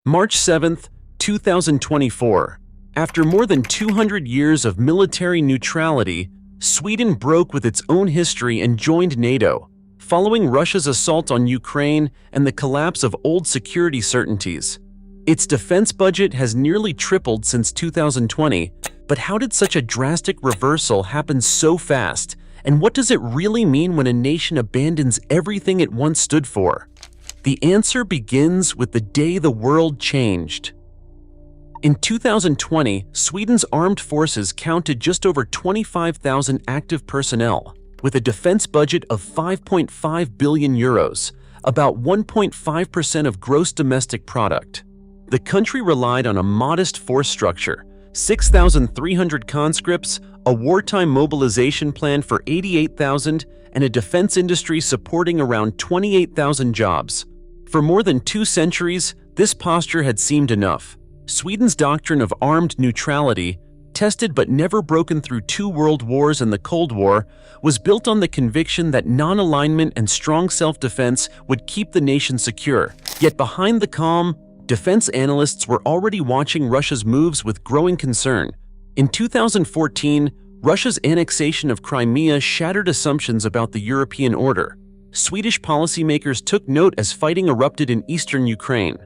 March 7, 2024. After more than 200 years of military neutrality, Sweden broke with its own history and joined NATO, following Russia's assault on Ukraine and the collapse of old security certainties. Its defense budget has nearly tripled since 2020, but how did such a drastic reversal happen so fast? And what does it really mean when a nation abandons everything it once stood for? The answer begins with the day the world changed. In 2020, Sweden's armed forces counted just over 25,000 active personnel, with a defense budget of 5.5 billion euros, about 1.5% of gross domestic product. The country relied on a modest force structure, 6,300 conscripts, a wartime mobilization plan for 88,000, and a defense industry supporting around 28,000 jobs. For more than 2 centuries, this posture had seemed enough. Sweden's doctrine of armed neutrality, tested but never broken through 2 world wars and the Cold War, was built on the conviction that non-alignment and strong self-defense would keep the nation secure. Yet behind the calm, defense analysts were already watching Russia's moves with growing concern. In 2014, Russia's annexation of Crimea shattered assumptions about the European order. Swedish policymakers took note as fighting erupted in eastern Ukraine.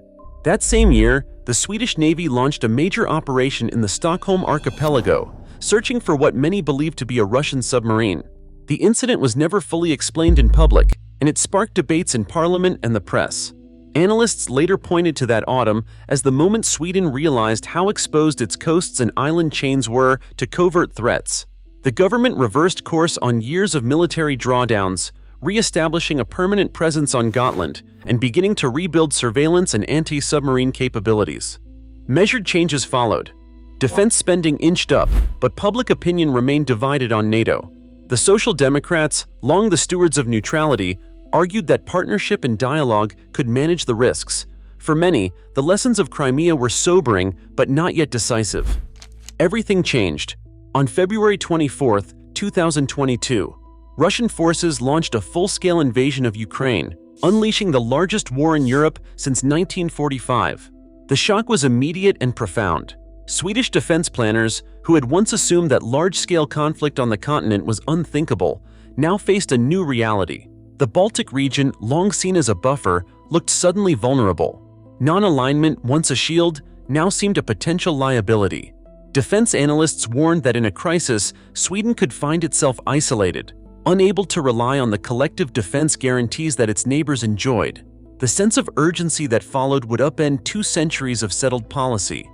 That same year, the Swedish Navy launched a major operation in the Stockholm archipelago, searching for what many believed to be a Russian submarine. The incident was never fully explained in public, and it sparked debates in parliament and the press. Analysts later pointed to that autumn as the moment Sweden realized how exposed its coasts and island chains were to covert threats. The government reversed course on years of military drawdowns, re-establishing a permanent presence on Gotland and beginning to rebuild surveillance and anti-submarine capabilities. Measured changes followed. Defense spending inched up, but public opinion remained divided on NATO. The Social Democrats, long the stewards of neutrality, argued that partnership and dialogue could manage the risks. For many, the lessons of Crimea were sobering but not yet decisive. Everything changed. On February 24, 2022, Russian forces launched a full-scale invasion of Ukraine, unleashing the largest war in Europe since 1945. The shock was immediate and profound. Swedish defense planners, who had once assumed that large-scale conflict on the continent was unthinkable, now faced a new reality. The Baltic region, long seen as a buffer, looked suddenly vulnerable. Non-alignment, once a shield, now seemed a potential liability. Defense analysts warned that in a crisis, Sweden could find itself isolated, unable to rely on the collective defense guarantees that its neighbors enjoyed. The sense of urgency that followed would upend 2 centuries of settled policy.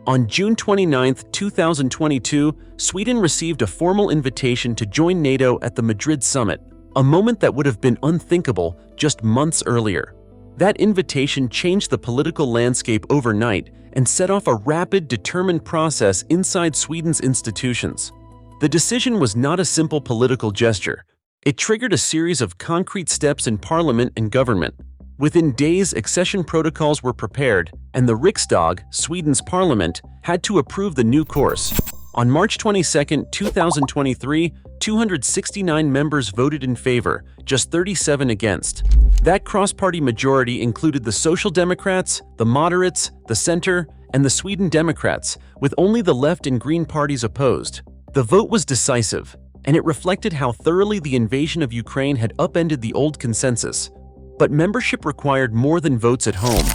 On June 29, 2022, Sweden received a formal invitation to join NATO at the Madrid summit, a moment that would have been unthinkable just months earlier. That invitation changed the political landscape overnight and set off a rapid, determined process inside Sweden's institutions. The decision was not a simple political gesture. It triggered a series of concrete steps in parliament and government. Within days, accession protocols were prepared, and the Riksdag, Sweden's parliament, had to approve the new course. On March 22, 2023, 269 members voted in favor, just 37 against. That cross-party majority included the Social Democrats, the Moderates, the Center, and the Sweden Democrats, with only the left and Green parties opposed. The vote was decisive, and it reflected how thoroughly the invasion of Ukraine had upended the old consensus. But membership required more than votes at home.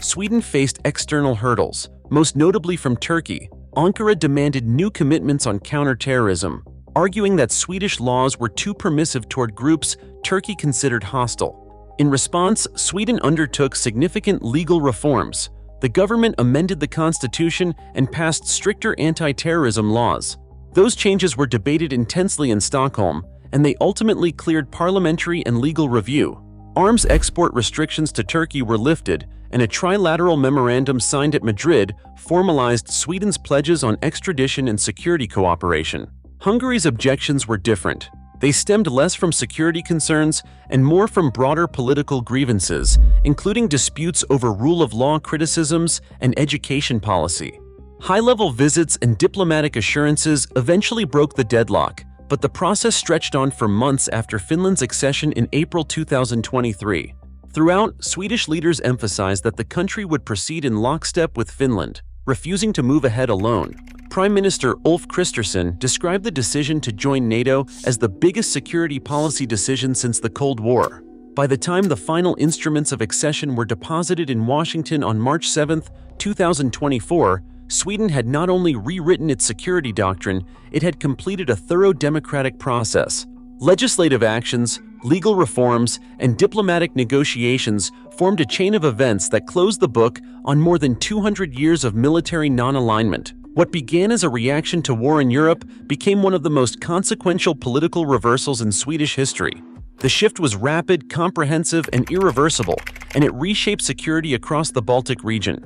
Sweden faced external hurdles, most notably from Turkey. Ankara demanded new commitments on counterterrorism, arguing that Swedish laws were too permissive toward groups Turkey considered hostile. In response, Sweden undertook significant legal reforms. The government amended the constitution and passed stricter anti-terrorism laws. Those changes were debated intensely in Stockholm, and they ultimately cleared parliamentary and legal review. Arms export restrictions to Turkey were lifted, and a trilateral memorandum signed at Madrid formalized Sweden's pledges on extradition and security cooperation. Hungary's objections were different. They stemmed less from security concerns and more from broader political grievances, including disputes over rule of law criticisms and education policy. High-level visits and diplomatic assurances eventually broke the deadlock, but the process stretched on for months after Finland's accession in April 2023. Throughout, Swedish leaders emphasized that the country would proceed in lockstep with Finland, refusing to move ahead alone. Prime Minister Ulf Kristersson described the decision to join NATO as the biggest security policy decision since the Cold War. By the time the final instruments of accession were deposited in Washington on March 7, 2024, Sweden had not only rewritten its security doctrine, it had completed a thorough democratic process. Legislative actions, legal reforms, and diplomatic negotiations formed a chain of events that closed the book on more than 200 years of military non-alignment. What began as a reaction to war in Europe became one of the most consequential political reversals in Swedish history. The shift was rapid, comprehensive, and irreversible, and it reshaped security across the Baltic region.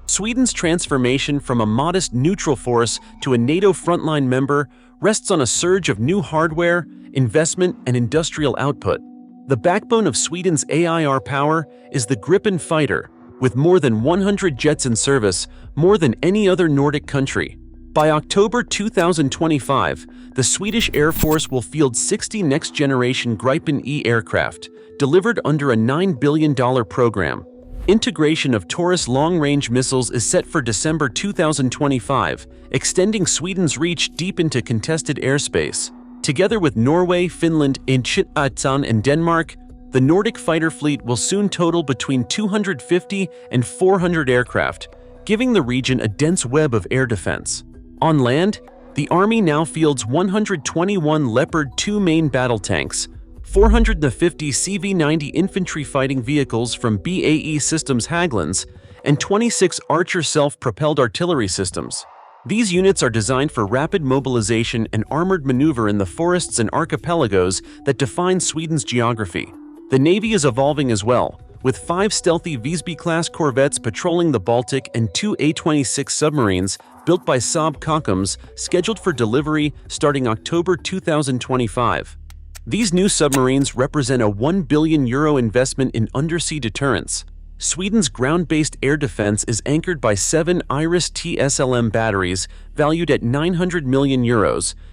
Sweden's transformation from a modest neutral force to a NATO frontline member rests on a surge of new hardware, investment, and industrial output. The backbone of Sweden's AIR power is the Gripen fighter, with more than 100 jets in service, more than any other Nordic country. By October 2025, the Swedish Air Force will field 60 next-generation Gripen E aircraft, delivered under a $9 billion program. Integration of Taurus long-range missiles is set for December 2025, extending Sweden's reach deep into contested airspace. Together with Norway, Finland, and Denmark, the Nordic fighter fleet will soon total between 250 and 400 aircraft, giving the region a dense web of air defense. On land, the Army now fields 121 Leopard 2 main battle tanks, 450 CV90 infantry fighting vehicles from BAE Systems Hägglunds, and 26 Archer self-propelled artillery systems. These units are designed for rapid mobilization and armored maneuver in the forests and archipelagos that define Sweden's geography. The Navy is evolving as well, with 5 stealthy Visby-class corvettes patrolling the Baltic and 2 A-26 submarines built by Saab Kockums scheduled for delivery starting October 2025. These new submarines represent a €1 billion investment in undersea deterrence. Sweden's ground-based air defense is anchored by 7 Iris-T SLM batteries valued at €900 million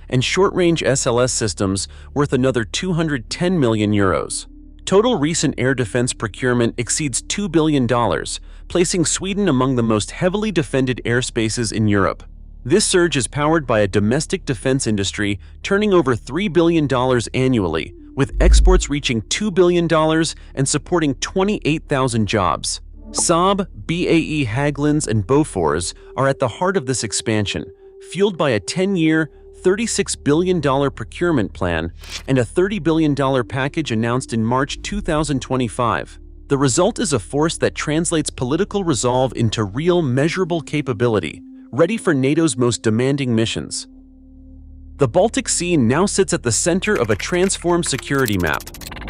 and short-range SLS systems worth another €210 million. Total recent air defense procurement exceeds $2 billion, placing Sweden among the most heavily defended airspaces in Europe. This surge is powered by a domestic defense industry turning over $3 billion annually, with exports reaching $2 billion and supporting 28,000 jobs. Saab, BAE Hägglunds, and Bofors are at the heart of this expansion, fueled by a 10-year, $36 billion procurement plan and a $30 billion package announced in March 2025. The result is a force that translates political resolve into real, measurable capability, ready for NATO's most demanding missions. The Baltic Sea now sits at the center of a transformed security map.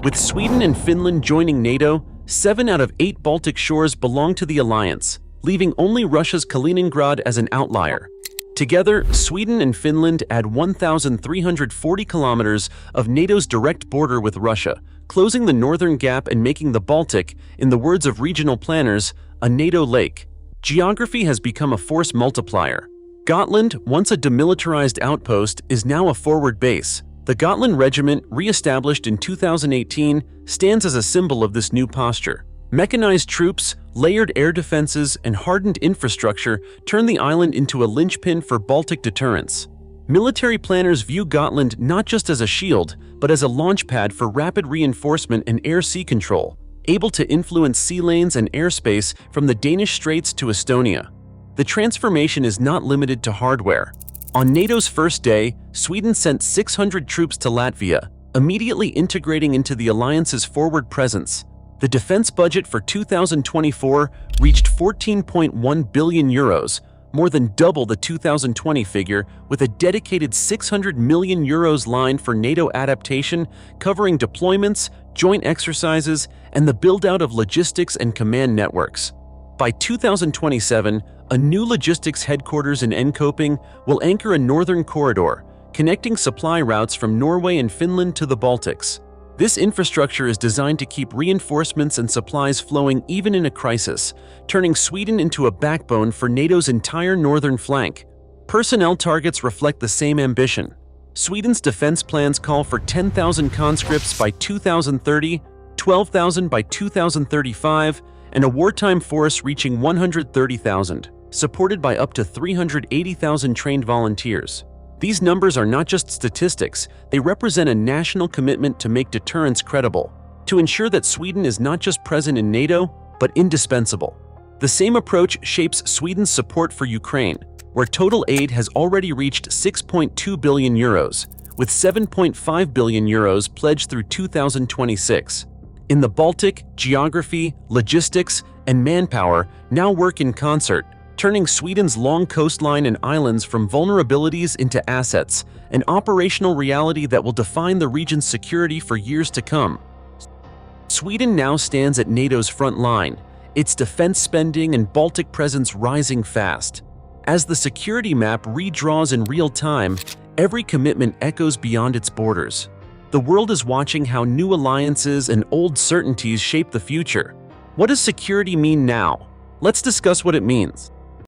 With Sweden and Finland joining NATO, 7 out of 8 Baltic shores belong to the alliance, leaving only Russia's Kaliningrad as an outlier. Together, Sweden and Finland add 1,340 kilometers of NATO's direct border with Russia, closing the northern gap and making the Baltic, in the words of regional planners, a NATO lake. Geography has become a force multiplier. Gotland, once a demilitarized outpost, is now a forward base. The Gotland Regiment, re-established in 2018, stands as a symbol of this new posture. Mechanized troops, layered air defenses, and hardened infrastructure turn the island into a linchpin for Baltic deterrence. Military planners view Gotland not just as a shield, but as a launchpad for rapid reinforcement and air-sea control, able to influence sea lanes and airspace from the Danish Straits to Estonia. The transformation is not limited to hardware. On NATO's first day, Sweden sent 600 troops to Latvia, immediately integrating into the alliance's forward presence. The defense budget for 2024 reached €14.1 billion, more than double the 2020 figure, with a dedicated €600 million line for NATO adaptation, covering deployments, joint exercises, and the build-out of logistics and command networks. By 2027, a new logistics headquarters in Enköping will anchor a northern corridor, connecting supply routes from Norway and Finland to the Baltics. This infrastructure is designed to keep reinforcements and supplies flowing even in a crisis, turning Sweden into a backbone for NATO's entire northern flank. Personnel targets reflect the same ambition. Sweden's defense plans call for 10,000 conscripts by 2030, 12,000 by 2035, and a wartime force reaching 130,000, supported by up to 380,000 trained volunteers. These numbers are not just statistics, they represent a national commitment to make deterrence credible, to ensure that Sweden is not just present in NATO, but indispensable. The same approach shapes Sweden's support for Ukraine, where total aid has already reached 6.2 billion euros, with 7.5 billion euros pledged through 2026. In the Baltic, geography, logistics, and manpower now work in concert, turning Sweden's long coastline and islands from vulnerabilities into assets, an operational reality that will define the region's security for years to come. Sweden now stands at NATO's front line, its defense spending and Baltic presence rising fast. As the security map redraws in real time, every commitment echoes beyond its borders. The world is watching how new alliances and old certainties shape the future. What does security mean now? Let's discuss what it means.